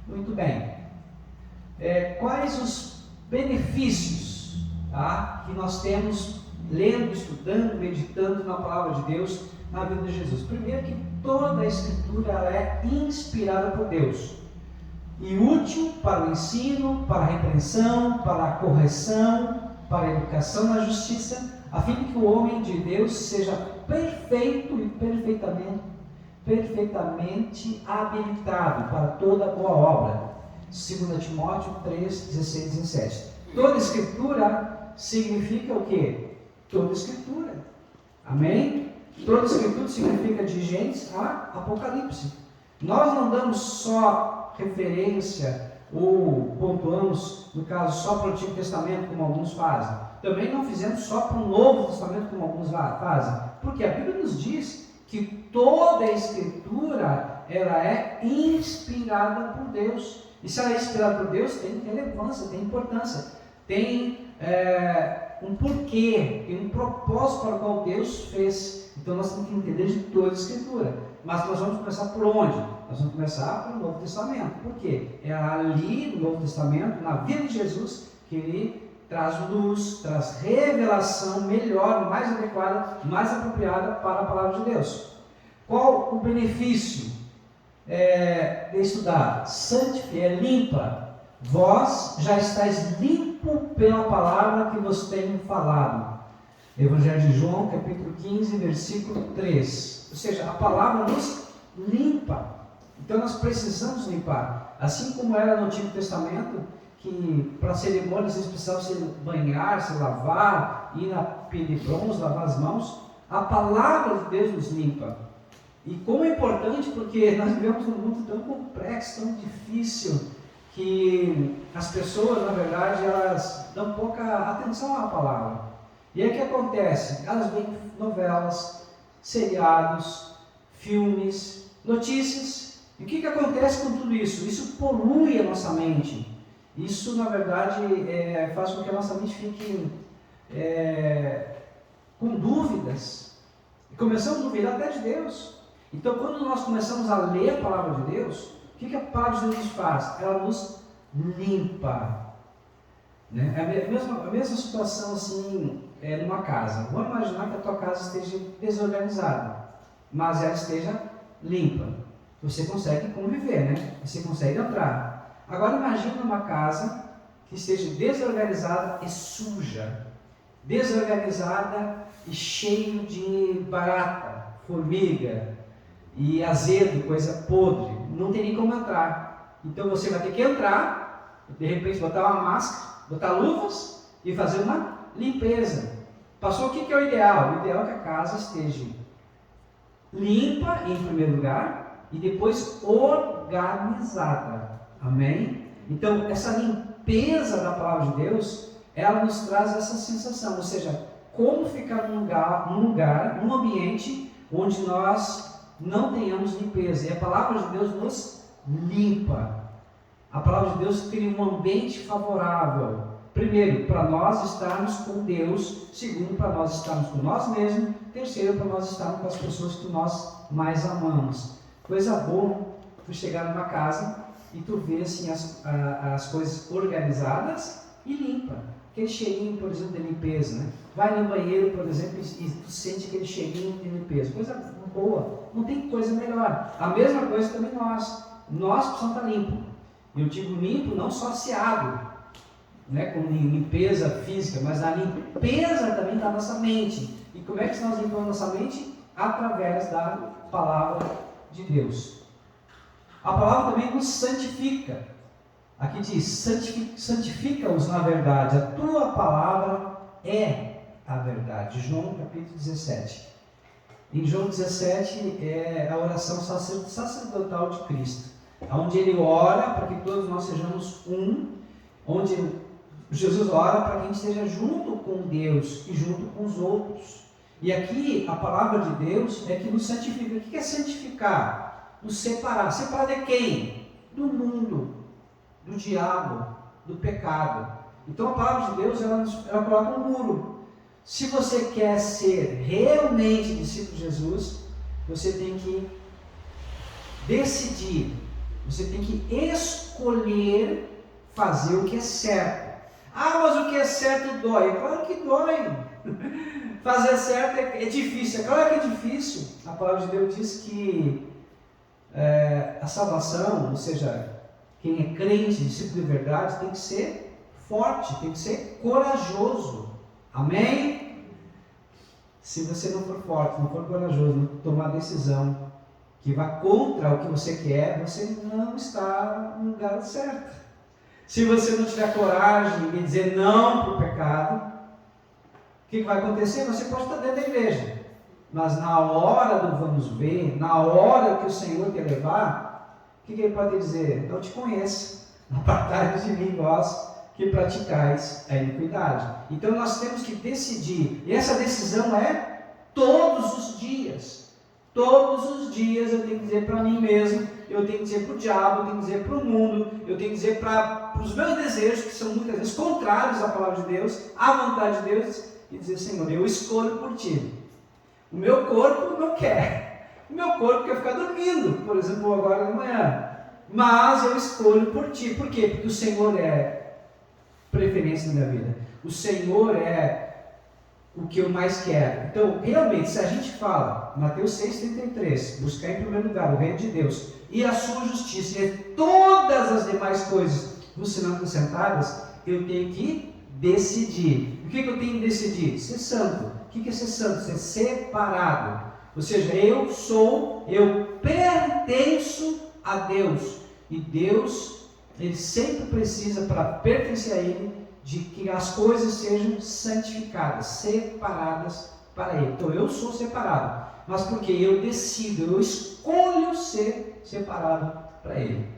Muito bem. Quais os benefícios, tá, que nós temos lendo, estudando, meditando na palavra de Deus na vida de Jesus? Primeiro, que toda a Escritura ela é inspirada por Deus e útil para o ensino, para a repreensão, para a correção, para a educação na justiça, a fim de que o homem de Deus seja perfeito e perfeitamente habilitado para toda boa obra. 2 Timóteo 3, 16 e 17. Toda Escritura significa o quê? Toda Escritura. Amém? Toda Escritura significa de Gênesis a Apocalipse. Nós não damos só referência ou pontuamos, no caso, só para o Antigo Testamento, como alguns fazem. Também não fizemos só para o Novo Testamento, como alguns fazem. Porque a Bíblia nos diz que toda a Escritura ela é inspirada por Deus. E se ela é inspirada por Deus, tem relevância, tem importância, tem um porquê, tem um propósito para o qual Deus fez. Então nós temos que entender de toda a Escritura. Mas nós vamos começar por onde? Nós vamos começar pelo Novo Testamento. Por quê? É ali no Novo Testamento, na vida de Jesus, que ele traz luz, traz revelação melhor, mais adequada, mais apropriada para a palavra de Deus. Qual o benefício de estudar? Santifica, limpa. Vós já estáis limpo pela palavra que vos tenho falado. Evangelho de João, capítulo 15, versículo 3. Ou seja, a palavra nos limpa. Então nós precisamos limpar. Assim como era no Antigo Testamento, que para cerimônias eles precisavam se banhar, se lavar, ir na pia de bronze, lavar as mãos. A palavra de Deus nos limpa. E como é importante, porque nós vivemos num mundo tão complexo, tão difícil, que as pessoas, na verdade, elas dão pouca atenção à palavra. E aí o que acontece? Elas veem novelas, seriados, filmes, notícias. E o que acontece com tudo isso? Isso polui a nossa mente. Isso, na verdade, faz com que a nossa mente fique com dúvidas. E começamos a duvidar até de Deus. Então, quando nós começamos a ler a palavra de Deus, o que a palavra de Deus nos faz? Ela nos limpa. Né? É a mesma situação assim, numa casa. Vamos imaginar que a tua casa esteja desorganizada, mas ela esteja limpa. Você consegue conviver, né? Você consegue entrar. Agora imagine uma casa que esteja desorganizada e suja. Desorganizada e cheio de barata, formiga e azedo, coisa podre. Não tem nem como entrar. Então você vai ter que entrar, de repente botar uma máscara, botar luvas e fazer uma limpeza. Passou o que é o ideal? O ideal é que a casa esteja limpa em primeiro lugar e depois organizada. Amém? Então essa limpeza da palavra de Deus, ela nos traz essa sensação, ou seja, como ficar num ambiente onde nós não tenhamos limpeza. E a palavra de Deus nos limpa. A palavra de Deus cria um ambiente favorável. Primeiro, para nós estarmos com Deus. Segundo, para nós estarmos com nós mesmos. Terceiro, para nós estarmos com as pessoas que nós mais amamos. Coisa boa, tu chegar numa casa e tu vê assim, as coisas organizadas e limpa. Aquele cheirinho, por exemplo, de limpeza, né? Vai no banheiro, por exemplo, e tu sente aquele cheirinho de limpeza. Coisa boa. Não tem coisa melhor. A mesma coisa também nós. Nós precisamos estar limpos. Eu digo limpo, não só aseado, né, com limpeza física, mas a limpeza também da nossa mente. E como é que nós limpamos nossa mente? Através da palavra de Deus. A palavra também nos santifica. Aqui diz, santifica-os na verdade. A tua palavra é a verdade. João capítulo 17. Em João 17 é a oração sacerdotal de Cristo, onde ele ora para que todos nós sejamos um, onde Jesus ora para que a gente esteja junto com Deus e junto com os outros. E aqui a palavra de Deus é que nos santifica. O que é santificar? Nos separar. Separar de quem? Do mundo, do diabo, do pecado. Então a palavra de Deus ela coloca um muro. Se você quer ser realmente discípulo de Jesus, você tem que decidir Você tem que escolher fazer o que é certo. Ah, mas o que é certo dói. É claro que dói. Fazer certo é difícil. É claro que é difícil. A palavra de Deus diz que a salvação, ou seja, quem é crente, discípulo de verdade, tem que ser forte, tem que ser corajoso. Amém? Se você não for forte, não for corajoso, não tomar decisão que vá contra o que você quer, você não está no lugar certo. Se você não tiver coragem de dizer não para o pecado, o que vai acontecer? Você pode estar dentro da igreja, mas na hora do vamos ver, na hora que o Senhor te levar, o que Ele pode dizer? Não te conheço, apartai-vos de mim, vós que praticais a iniquidade. Então nós temos que decidir, e essa decisão é todos os dias. Todos os dias eu tenho que dizer para mim mesmo, eu tenho que dizer para o diabo, eu tenho que dizer para o mundo, eu tenho que dizer para os meus desejos, que são muitas vezes contrários à palavra de Deus, à vontade de Deus, e dizer: Senhor, eu escolho por Ti. O meu corpo não quer. O meu corpo quer ficar dormindo, por exemplo, agora de manhã. Mas eu escolho por Ti. Por quê? Porque o Senhor é preferência na minha vida. O Senhor é o que eu mais quero. Então, realmente, se a gente fala, Mateus 6,33, buscar em primeiro lugar o reino de Deus e a sua justiça, e todas as demais coisas vos serão acrescentadas, eu tenho que decidir. O que eu tenho que decidir? Ser santo. O que é ser santo? Ser separado. Ou seja, eu pertenço a Deus. E Deus, Ele sempre precisa, para pertencer a Ele, de que as coisas sejam santificadas, separadas para Ele. Então eu sou separado, mas porque eu decido, eu escolho ser separado para Ele.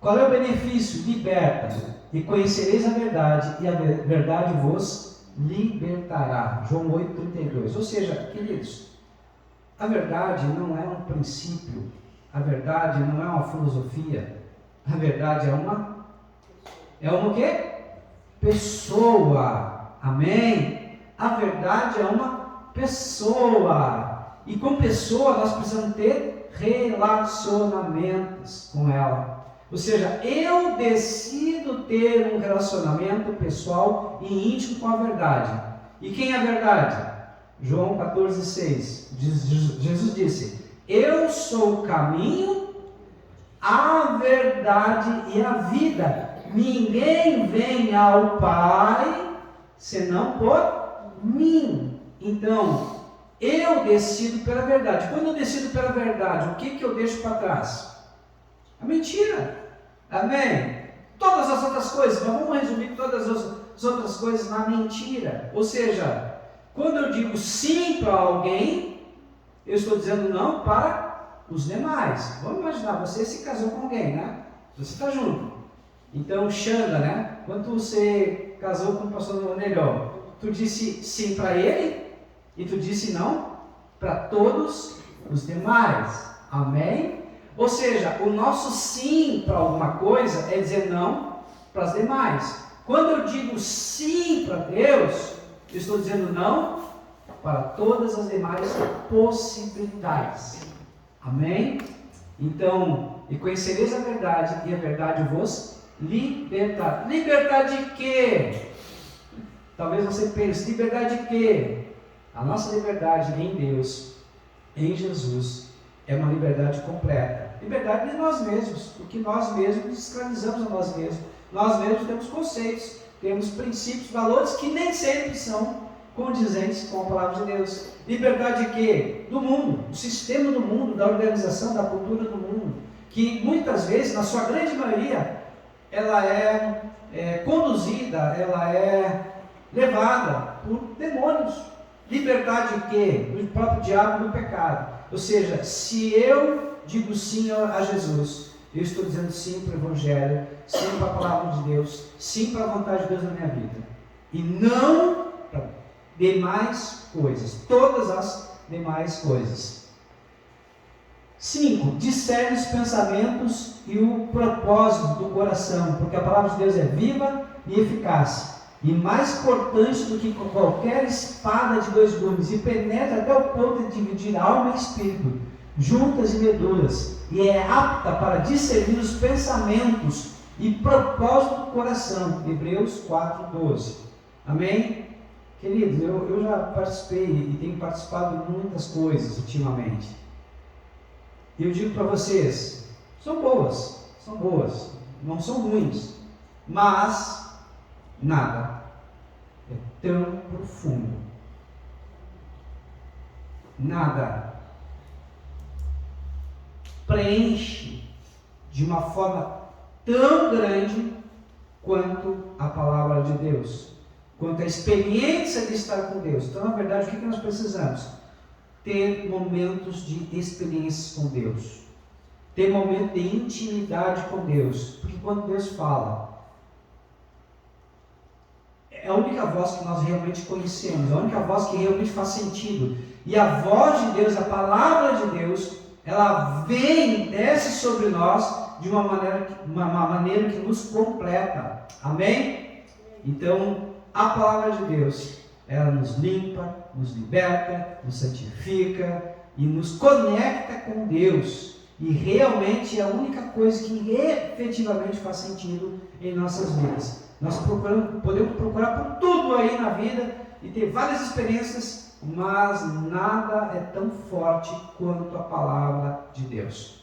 Qual é o benefício? Liberta, e conhecereis a verdade, e a verdade vos libertará. João 8,32. Ou seja, queridos, a verdade não é um princípio, a verdade não é uma filosofia, a verdade é uma o quê? Pessoa. Amém? A verdade é uma pessoa. E com pessoa nós precisamos ter relacionamentos com ela. Ou seja, eu decido ter um relacionamento pessoal e íntimo com a verdade. E quem é a verdade? João 14,6. Jesus disse: eu sou o caminho, a verdade e a vida. Ninguém vem ao Pai senão por mim. Então, eu decido pela verdade. Quando eu decido pela verdade, o que eu deixo para trás? A mentira. Amém? Todas as outras coisas, mas vamos resumir todas as outras coisas na mentira. Ou seja, quando eu digo sim para alguém, eu estou dizendo não para os demais. Vamos imaginar, você se casou com alguém, né? Você está junto. Então, Xanda, né? Quando você casou com o pastor Nelhão, tu disse sim para ele e tu disse não para todos os demais. Amém? Ou seja, o nosso sim para alguma coisa é dizer não para as demais. Quando eu digo sim para Deus, eu estou dizendo não para todas as demais possibilidades. Amém? Então, e conhecereis a verdade, e a verdade vos libertar. Libertar de quê? Talvez você pense, liberdade de quê? A nossa liberdade em Deus, em Jesus, é uma liberdade completa. Liberdade de nós mesmos, porque nós mesmos escravizamos a nós mesmos. Nós mesmos temos conceitos, temos princípios, valores que nem sempre são condizentes com a palavra de Deus. Liberdade de quê? Do mundo, do sistema do mundo, da organização, da cultura do mundo, que muitas vezes, na sua grande maioria, ela é conduzida, ela é levada por demônios. Liberdade de quê? Do próprio diabo e do pecado. Ou seja, se eu digo sim a Jesus, eu estou dizendo sim para o Evangelho, sim para a palavra de Deus, sim para a vontade de Deus na minha vida. E não para demais coisas, todas as demais coisas. 5. Discerne os pensamentos e o propósito do coração, porque a palavra de Deus é viva e eficaz, e mais cortante do que qualquer espada de dois gumes, e penetra até o ponto de dividir alma e espírito, juntas e medulas, e é apta para discernir os pensamentos e propósito do coração. Hebreus 4:12. Amém? Queridos, eu já participei e tenho participado de muitas coisas ultimamente. E eu digo para vocês, são boas, não são ruins, mas nada é tão profundo, nada preenche de uma forma tão grande quanto a palavra de Deus, quanto a experiência de estar com Deus. Então, na verdade, o que nós precisamos? Ter momentos de experiências com Deus, ter momento de intimidade com Deus, porque quando Deus fala, é a única voz que nós realmente conhecemos, a única voz que realmente faz sentido, e a voz de Deus, a palavra de Deus, ela vem e desce sobre nós de uma maneira que nos completa. Amém? Então, a palavra de Deus, ela nos limpa, nos liberta, nos santifica e nos conecta com Deus. E realmente é a única coisa que efetivamente faz sentido em nossas vidas. Nós podemos procurar por tudo aí na vida e ter várias experiências, mas nada é tão forte quanto a palavra de Deus.